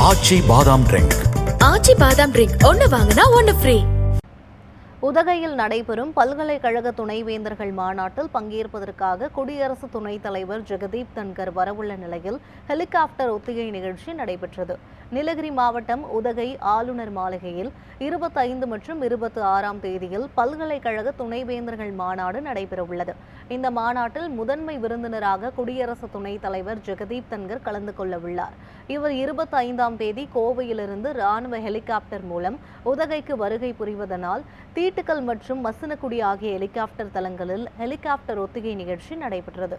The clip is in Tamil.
ஆச்சி பாதாம் ட்ரிங்க். ஆச்சி பாதாம் ட்ரிங்க் ஒன்னு வாங்கினா ஒன்னு ஃப்ரீ. உதகையில் நடைபெறும் பல்கலைக்கழக துணைவேந்தர்கள் மாநாட்டில் பங்கேற்பதற்காக குடியரசு துணைத் தலைவர் ஜெகதீப் தன்கர் வரவுள்ள நிலையில் ஹெலிகாப்டர் ஒத்திகை நிகழ்ச்சி நடைபெற்றது. நீலகிரி மாவட்டம் உதகை ஆளுநர் மாளிகையில் 25 மற்றும் 26ஆம் தேதியில் பல்கலைக்கழக துணைவேந்தர்கள் மாநாடு நடைபெறவுள்ளது. இந்த மாநாட்டில் முதன்மை விருந்தினராக குடியரசு துணைத் தலைவர் ஜெகதீப் தன்கர் கலந்து கொள்ள உள்ளார். இவர் 25ஆம் தேதி கோவையிலிருந்து ராணுவ ஹெலிகாப்டர் மூலம் உதகைக்கு வருகை புரிவதனால் தீட்டுக்கல் மற்றும் மசினகுடி ஆகிய ஹெலிகாப்டர் தளங்களில் ஹெலிகாப்டர் ஒத்திகை நிகழ்ச்சி நடைபெற்றது.